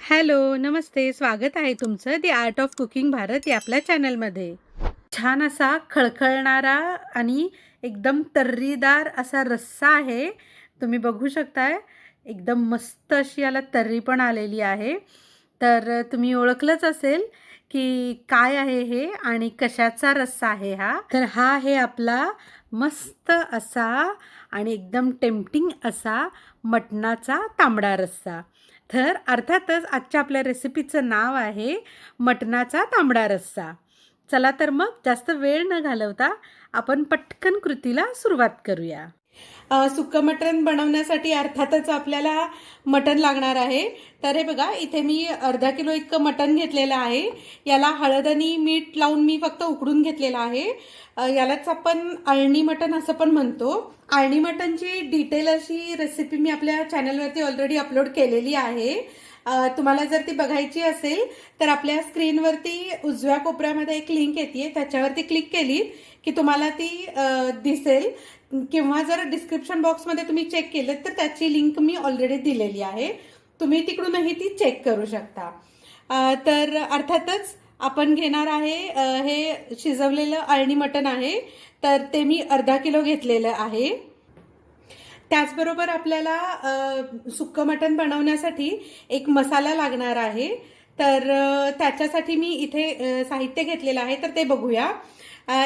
Hello, नमस्ते. स्वागत आहे तुमचं दी आर्ट ऑफ कुकिंग भारत या आपल्या चॅनलमध्ये. छान असा खळखळणारा आणि एकदम तर्रीदार असा रस्सा आहे. तुम्ही बघू शकताय. एकदम मस्त अशी याला तर्री पण आलेली आहे. तर तुम्ही ओळखलंच असेल की काय आहे हे आणि कशाचा रस्सा आहे हा. तर हा आहे आपला मस्त असा आणि एकदम टेम्प्टिंग असा मटणाचा तांबडा रस्सा. तर अर्थातच आजच्या आपल्या रेसिपीचं नाव आहे मटणाचा तांबडा रस्सा. चला तर मग जास्त वेळ न घालवता आपण पटकन कृतीला सुरुवात करूया. सुक्कं मटण बनवण्यासाठी अर्थातच आपल्याला मटण लागणार आहे. तर हे बघा, इथे मी अर्धा किलो इतकं मटण घेतलेलं आहे. याला हळद आणि मीठ लावून मी फक्त उकडून घेतलेलं आहे. यालाच आपण अळणी मटण असं पण म्हणतो. अळणी मटणची डिटेल अशी रेसिपी मी आपल्या चॅनलवरती ऑलरेडी अपलोड केलेली आहे. तुम्हाला जर ती बघायची असेल तर आपल्या स्क्रीनवरती उजव्या कोपऱ्यामध्ये एक लिंक येते, त्याच्यावरती क्लिक केली की तुम्हाला ती दिसेल, किंवा जर डिस्क्रिप्शन बॉक्समध्ये तुम्ही चेक केलं तर त्याची लिंक मी ऑलरेडी दिलेली आहे. तुम्ही तिकडूनही ती चेक करू शकता. तर अर्थातच आपण घेणार आहे हे शिजवलेलं अळणी मटण आहे. तर ते मी अर्धा किलो घेतलेलं आहे. त्याचबरोबर आपल्याला सुक्कं मटण बनवण्यासाठी एक मसाला लागणार आहे. तर त्याच्यासाठी मी इथे साहित्य घेतलेलं आहे, तर ते बघूया.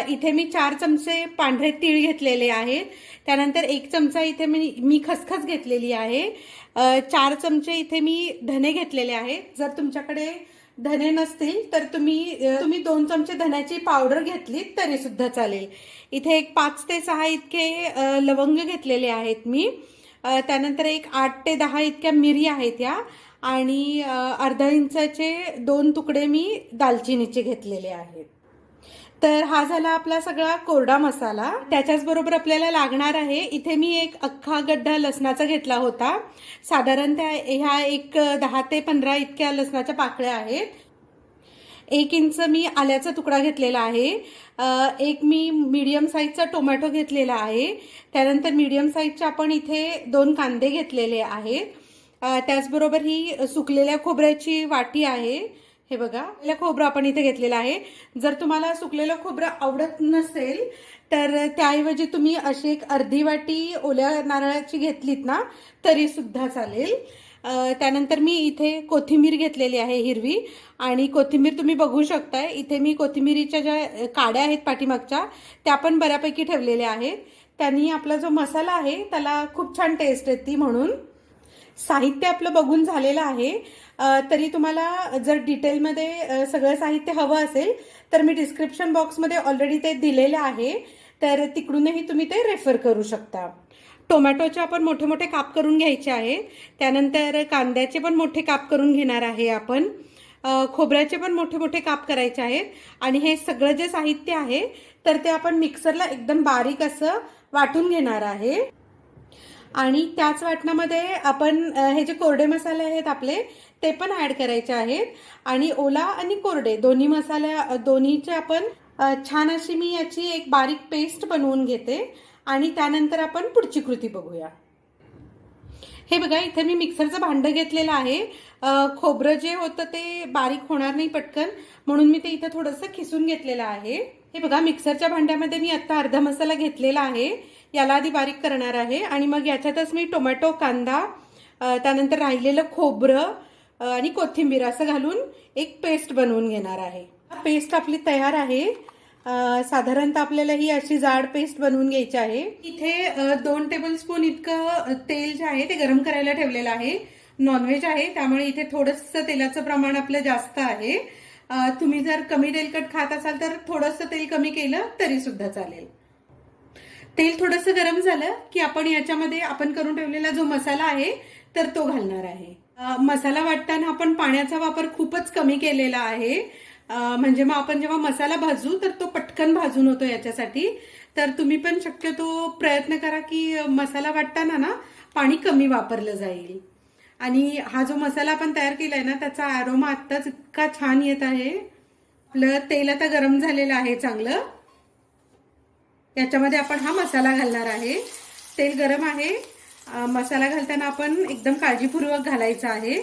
इथे मी 4 चमचे पांढरे तीळ घेतलेले आहेत. त्यानंतर 1 चमचा इथे मी खसखस घेतलेली आहे. 4 चमचे इथे मी धने घेतलेले आहेत. जर तुमच्याकडे धने नसतील तर तुम्ही 2 चमचे धन्याची पावडर घेतली तरी सुद्धा चालेल. इथे एक 5 ते 6 इतके लवंग घेतलेले आहेत मी. त्यानंतर एक 8 ते 10 इतक्या मिरी आहेत या, आणि अर्धा इंचाचे 2 तुकडे मी दालचिनीचे घेतलेले आहेत. तर हा झाला आपला सगळा कोरडा मसाला. त्याच्याच बरोबर आपल्याला लागणार आहे, इथे मी एक अख्खा गड्डा लसणाचा घेतला होता. साधारणतः ह्या एक 10 ते 15 इतक्या लसणाच्या पाकळ्या आहेत. 1 इंच मी आल्याचा तुकडा घेतलेला आहे. एक मी मीडियम साईजचा टोमॅटो घेतलेला आहे. त्यानंतर मीडियम साईजचे आपण इथे 2 कांदे घेतलेले आहेत. त्याचबरोबर ही सुकलेल्या खोबऱ्याची वाटी आहे. हे बघा, खोबरं आपण इथे घेतलेलं आहे. जर तुम्हाला सुकलेलं खोबरं आवडत नसेल तर त्याऐवजी तुम्ही अशी एक अर्धी वाटी ओल्या नारळाची घेतलीत ना तरी सुद्धा चालेल. त्यानंतर मी इथे कोथिंबीर घेतलेली आहे हिरवी, आणि कोथिंबीर तुम्ही बघू शकताय. इथे मी कोथिंबीरीच्या ज्या काड्या आहेत पाठीमागच्या त्या पण बऱ्यापैकी ठेवलेल्या आहेत. त्यांनी आपला जो मसाला आहे त्याला खूप छान टेस्ट येते. म्हणून साहित्य आपलं बघून झालेलं आहे. तरी तुम्हाला जर डिटेलमध्ये सगळं साहित्य हवं असेल तर मी डिस्क्रिप्शन बॉक्समध्ये ऑलरेडी ते दिलेलं आहे, तर तिकडूनही तुम्ही ते रेफर करू शकता. टोमॅटोचे आपण मोठे मोठे काप करून घ्यायचे आहेत. त्यानंतर कांद्याचे पण मोठे काप करून घेणार आहे आपण. खोबऱ्याचे पण मोठे मोठे काप करायचे आहेत. आणि हे सगळं जे साहित्य आहे तर ते आपण मिक्सरला एकदम बारीक असं वाटून घेणार आहे. आणि त्याच वाटणामध्ये आपण हे जे कोरडे मसाले आहेत आपले ते पण ऍड करायचे आहेत. आणि ओला आणि कोरडे दोन्हीचे आपण छान अशी मी याची एक बारीक पेस्ट बनवून घेते. आणि त्यानंतर आपण पुढची कृती बघूया. हे बघा, इथे मी मिक्सरचं भांडं घेतलेलं आहे. खोबरं जे होतं ते बारीक होणार नाही पटकन, म्हणून मी ते इथे थोडंसं खिसून घेतलेलं आहे. हे बघा, मिक्सरच्या भांड्यामध्ये मी आता अर्धा मसाला घेतलेला आहे. याला आधी बारीक करणार आहे, आणि मग याच्यातच मी टोमॅटो, कांदा, त्यानंतर राहिलेलं खोबरं आणि कोथिंबीर असं घालून एक पेस्ट बनवून घेणार आहे. पेस्ट आपली तयार आहे. साधारणतः आपल्याला ही अशी जाड पेस्ट बनवून घ्यायची आहे. इथे 2 टेबलस्पून इतकं तेल जे आहे ते गरम करायला ठेवलेलं आहे. नॉनव्हेज आहे त्यामुळे इथे थोडंसं तेलाचं प्रमाण आपलं जास्त आहे. तुम्ही जर कमी तेलकट खात असाल तर थोडंसं तेल कमी केलं तरी सुद्धा चालेल. तेल थोडंसं गरम झालं की आपण याच्यामध्ये आपण करून ठेवलेला जो मसाला आहे तर तो घालणार आहे. मसाला वाटताना आपण पाण्याचा वापर खूपच कमी केलेला आहे. म्हणजे मग आपण जेव्हा मसाला भाजू तर तो पटकन भाजून होतो याच्यासाठी. तर तुम्ही पण शक्यतो प्रयत्न करा की मसाला वाटताना ना पाणी कमी वापरलं जाईल. आणि हा जो मसाला आपण तयार केलाय ना त्याचा अरोमा आत्ताच इतका छान येत आहे. आपलं तेल आता गरम झालेलं आहे चांगलं. याच्यामध्ये आपण हा मसाला घालणार आहे. तेल गरम आहे. मसाला घालताना आपण एकदम काळजीपूर्वक घालायचा आहे.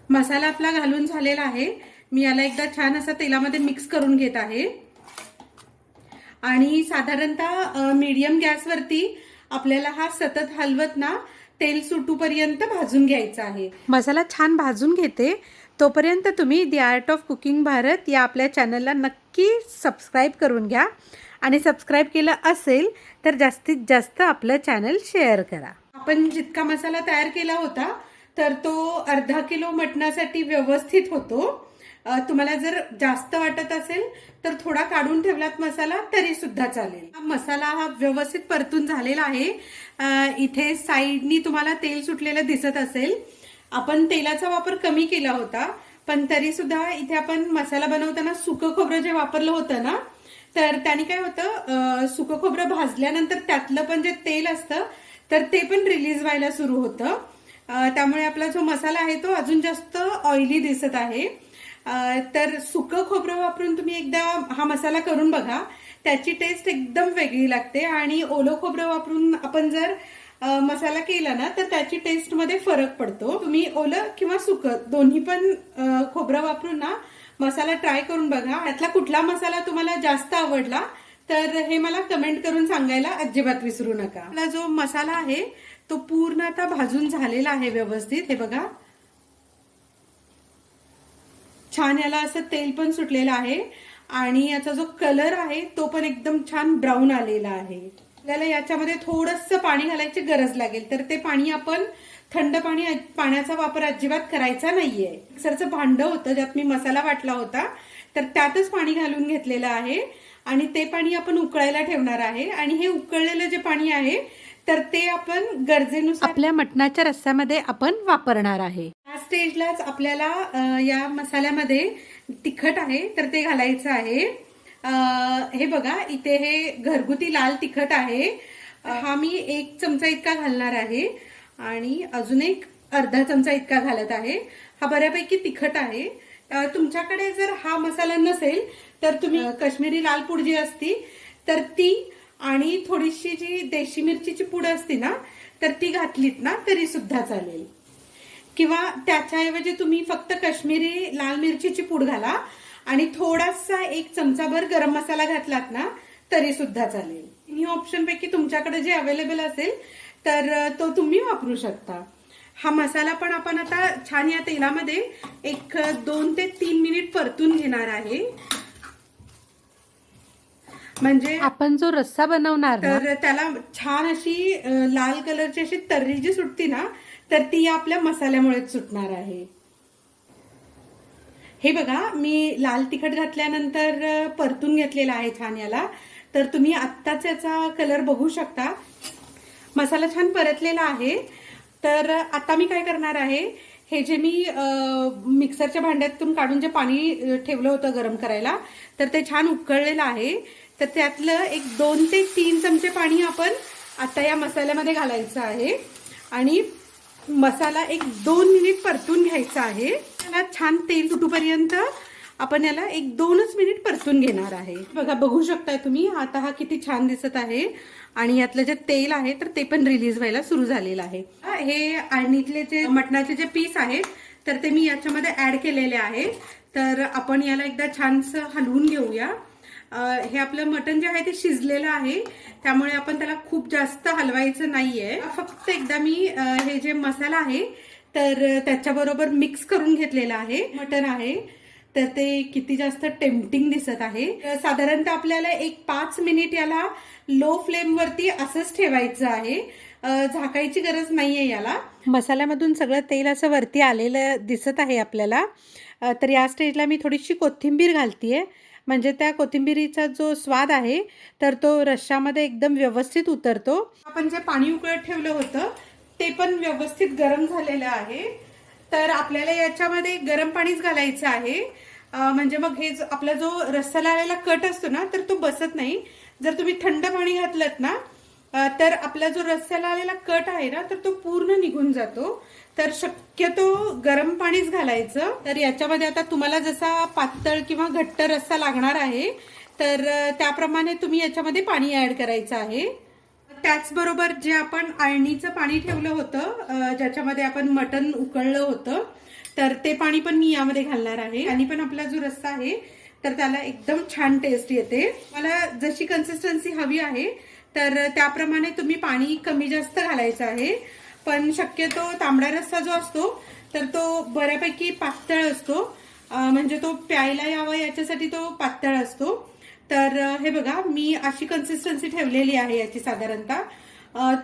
मसाला आपला घालून झालेला आहे. मी याला एकदा छान असा तेलामध्ये मिक्स करून घेत आहे आणि साधारणतः मीडियम गॅसवरती आपल्याला हा सतत हलवत ना तेल सुटूपर्यंत भाजून घ्यायचा आहे. मसाला छान भाजून घेते तोपर्यंत तुम्ही दी आर्ट ऑफ कुकिंग भारत या आपल्या चॅनलला नक्की सबस्क्राईब करून घ्या आणि सबस्क्राईब केलं असेल तर जास्तीत जास्त आपलं चॅनल शेअर करा. आपण जितका मसाला तयार केला होता तर तो अर्धा किलो मटणासाठी व्यवस्थित होतो. तुम्हाला जर जास्त वाटत असेल तर थोडा काढून ठेवलात मसाला तरी सुद्धा चालेल. मसाला हा व्यवस्थित परतून झालेला आहे. इथे साईडनी तुम्हाला तेल सुटलेलं दिसत असेल. आपण तेलाचा वापर कमी केला होता पण तरी सुद्धा इथे आपण मसाला बनवताना सुकं खोबरं जे वापरलं होतं ना तर त्याने काय होतं, सुकं खोबरं भाजल्यानंतर त्यातलं पण जे तेल असतं तर ते पण रिलीज व्हायला सुरू होतं. त्यामुळे आपला जो मसाला आहे तो अजून जास्त ऑइली दिसत आहे. तर सुकं खोबरं वापरून तुम्ही एकदा हा मसाला करून बघा, त्याची टेस्ट एकदम वेगळी लागते. आणि ओलं खोबरं वापरून आपण जर मसाला केला ना तर त्याची टेस्ट मध्ये फरक पडतो. तुम्ही ओलं किंवा सुकं दोन्ही पण खोबरं वापरून ना मसाला ट्राय करून बघा. यातला कुठला मसाला तुम्हाला जास्त आवडला तर हे मला कमेंट करून सांगायला अजिबात विसरू नका. आपला जो मसाला आहे तो पूर्ण आता भाजून झालेला आहे व्यवस्थित. हे बघा छान याला असं तेल पण सुटलेलं आहे आणि याचा जो कलर आहे तो पण एकदम छान ब्राऊन आलेला आहे. आपल्याला याच्यामध्ये थोडंसं पाणी घालायची गरज लागेल तर ते पाणी आपण थंड पाण्याचा वापर अजिबात करायचा नाहीये. मिक्सरचं भांड होतं ज्यात मी मसाला वाटला होता तर त्यातच पाणी घालून घेतलेलं आहे आणि ते पाणी आपण उकळायला ठेवणार आहे. आणि हे उकळलेलं जे पाणी आहे तर ते आपण गरजेनुसार आपल्या मटणाच्या रस्स्यामध्ये आपण वापरणार आहे. या स्टेजलाच आपल्याला या मसाल्यामध्ये तिखट आहे तर ते घालायचं आहे. हे बघा इथे हे घरगुती लाल तिखट आहे. हा मी 1 चमचा इतका घालणार आहे आणि अजून एक अर्धा चमचा इतका घालत आहे. हा बऱ्यापैकी तिखट आहे. तुमच्याकडे जर हा मसाला नसेल तर तुम्ही काश्मीरी लाल पूड जी असती तर ती आणि थोडीशी जी देशी मिरचीची पूड असते ना तर ती घातलीत ना तरी सुद्धा चालेल. किंवा त्याच्याऐवजी तुम्ही फक्त काश्मीरी लाल मिरचीची पूड घाला आणि थोडासा 1 चमचाभर गरम मसाला घातलात ना तरी सुद्धा चालेल. तिन्ही ऑप्शन पैकी तुमच्याकडे जे अवेलेबल असेल तर तो तुम्ही वापरू शकता. हा मसाला पण आपण आता छान या तेलामध्ये 2 ते 3 मिनिट परतून घेणार आहे. म्हणजे आपण जो रस्सा बनवणार तर त्याला छान अशी लाल कलरची अशी तर्री जी सुटती ना तर ती आपल्या मसाल्यामुळेच सुटणार आहे. हे बघा मी लाल तिखट घातल्यानंतर परतून घेतलेला आहे छान याला. तर तुम्ही आत्ताच याचा कलर बघू शकता. मसाला छान परतलेला आहे. तर आता मी काय करणार आहे, हे जे मी मिक्सरच्या भांड्यातून काढून जे पाणी ठेवलं होतं गरम करायला तर ते छान उकळलेलं आहे. तर त्यातलं 2 ते 3 चमचे पाणी आपण आता या मसाल्यामध्ये घालायचं आहे आणि मसाला 2 मिनिट परतून घ्यायचा आहे. त्याला छान तेल सुटूपर्यंत आपण याला 1-2च मिनिट परतून घेणार आहे. बघा बघू शकताय तुम्ही आता हा किती छान दिसत आहे आणि यातलं जे तेल आहे तर ते पण रिलीज व्हायला सुरू झालेलं आहे. हे आणीतले जे मटणाचे जे पीस आहेत तर ते मी याच्यामध्ये ऍड केलेले आहे. तर आपण याला एकदा छानसं हलवून घेऊया. हे आपलं मटण जे आहे ते शिजलेलं आहे त्यामुळे आपण त्याला खूप जास्त हलवायचं नाहीये. फक्त एकदा मी हे जे मसाला आहे तर त्याच्याबरोबर मिक्स करून घेतलेला आहे. मटण आहे तर ते किती जास्त टेम्पटिंग दिसत आहे. साधारणतः आपल्याला 5 मिनिट याला लो फ्लेम वरती असंच ठेवायचं आहे. झाकायची गरज नाहीये याला. मसाल्यामधून सगळं तेल असं वरती आलेलं दिसत आहे आपल्याला. तर या स्टेजला मी थोडीशी कोथिंबीर घालतीये म्हणजे त्या कोथिंबीरीचा जो स्वाद आहे तर तो रश्श्यामध्ये एकदम व्यवस्थित उतरतो. आपण जे पाणी उकळत ठेवलं होतं ते पण व्यवस्थित गरम झालेलं आहे. तर आपल्याला याच्यामध्ये गरम पाणीच घालायचं आहे. म्हणजे मग हे आपला जो रस्सा लावलेला कट असतो ना तर तो बसत नाही. जर तुम्ही थंड पाणी घातलत ना तर आपला जो रस्स्याला आलेला कट आहे ना तर तो पूर्ण निघून जातो. तर शक्यतो गरम पाणीच घालायचं. तर याच्यामध्ये आता तुम्हाला जसा पातळ किंवा घट्ट रस्सा लागणार आहे तर त्याप्रमाणे तुम्ही याच्यामध्ये पाणी ऍड करायचं आहे. त्याचबरोबर जे आपण आळणीचं पाणी ठेवलं होतं, ज्याच्यामध्ये आपण मटण उकळलं होतं, तर ते पाणी पण मी यामध्ये घालणार आहे. आणि पण आपला जो रस्सा आहे तर त्याला एकदम छान टेस्ट येते. मला जशी कन्सिस्टन्सी हवी आहे तर त्याप्रमाणे तुम्ही पाणी कमी जास्त घालायचं आहे. पण शक्यतो तांबडा रस्सा जो असतो तर तो बऱ्यापैकी पातळ असतो, म्हणजे तो प्यायला यावा याच्यासाठी तो पातळ असतो. तर हे बघा, मी अशी कन्सिस्टन्सी ठेवलेली आहे याची साधारणतः.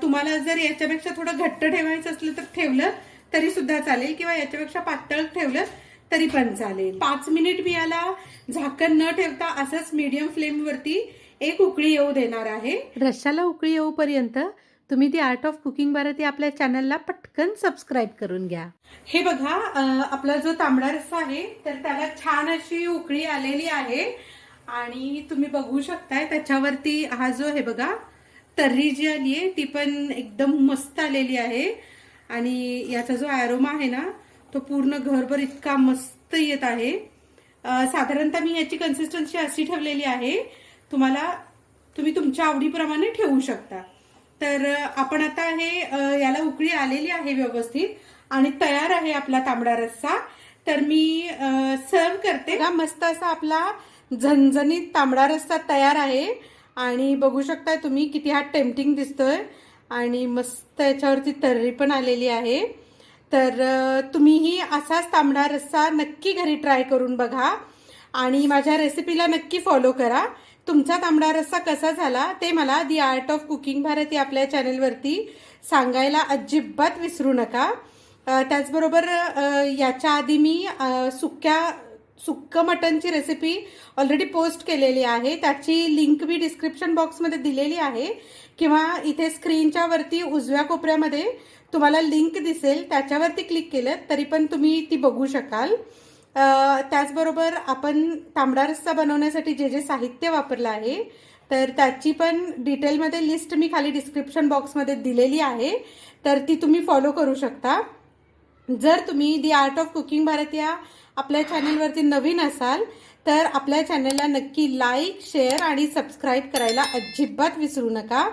तुम्हाला जर याच्यापेक्षा थोडं घट्ट ठेवायचं असलं तर ठेवलं तरी सुद्धा चालेल, किंवा याच्यापेक्षा पातळ ठेवलं तरी पण चालेल. 5 मिनिट मी याला झाकण न ठेवता असंच मीडियम फ्लेमवरती एक उकळी येऊ देणार आहे. रश्श्याला उकळी येऊपर्यंत तुम्ही दी आर्ट ऑफ कुकिंग भारत या आपल्या चॅनलला पटकन सबस्क्राईब करून घ्या. हे बघा, आपला जो तांबडा रस्सा आहे तर त्याला छान अशी उकळी आलेली आहे. आणि तुम्ही बघू शकताय त्याच्यावरती हा जो हे बघा तर्री जी आली आहे ती पण एकदम मस्त आलेली आहे. आणि याचा जो ॲरोमा आहे ना तो पूर्ण घरभर इतका मस्त येत आहे. साधारणतः मी याची कन्सिस्टन्सी अशी ठेवलेली आहे, तुम्ही तुमच्या आवडीप्रमाणे ठेवू शकता. तर आपण आता हे याला उकळी आलेली आहे व्यवस्थित आणि तयार आहे आपला तांबडा रस्सा. तर मी सर्व करते. मस्त असा आपला झणझणीत तांबडा रस्सा तयार आहे. आणि बघू शकताय तुम्ही किती हा टेम्पटिंग दिसतोय आणि मस्त याच्यावरती तर्री पण आलेली आहे. तर तुम्हीही असाच तांबडा रस्सा नक्की घरी ट्राय करून बघा आणि माझ्या रेसिपीला नक्की फॉलो करा. तुमचा तांबडा रस्सा कसा झाला ते मला दी आर्ट ऑफ कुकिंग भारत या आपल्या चॅनलवरती सांगायला अजिबात विसरू नका. त्याचबरोबर याच्या आधी मी सुक्क मटनची रेसिपी ऑलरेडी पोस्ट केलेली आहे. त्याची लिंक मी डिस्क्रिप्शन बॉक्समध्ये दिलेली आहे, किंवा इथे स्क्रीनच्या वरती उजव्या कोपऱ्यामध्ये तुम्हाला लिंक दिसेल, त्याच्यावरती क्लिक केलं तरी पण तुम्ही ती बघू शकाल. त्याचबरोबर आपण तांबडा रस्सा बनवण्यासाठी जे जे साहित्य वापरलं आहे तर त्याची पण डिटेलमध्ये लिस्ट मी खाली डिस्क्रिप्शन बॉक्समध्ये दिलेली आहे, तर ती तुम्ही फॉलो करू शकता. जर तुम्ही दी आर्ट ऑफ कुकिंग भारत या आपल्या चॅनलवरती नवीन असाल तर आपल्या चॅनलला नक्की लाईक, शेअर आणि सबस्क्राईब करायला अजिबात विसरू नका.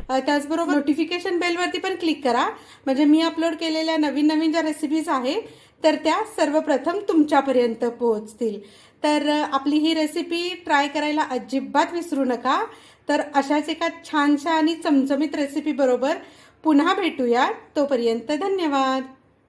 त्याचबरोबर नोटिफिकेशन बेलवरती पण क्लिक करा, म्हणजे मी अपलोड केलेल्या नवीन नवीन ज्या रेसिपीज आहेत तर त्या सर्वप्रथम तुमच्यापर्यंत पोहोचतील. तर आपली ही रेसिपी ट्राय करायला अजिबात विसरू नका. तर अशाच एका छानशा आणि चमचमीत रेसिपी बरोबर पुन्हा भेटूया. तोपर्यंत धन्यवाद.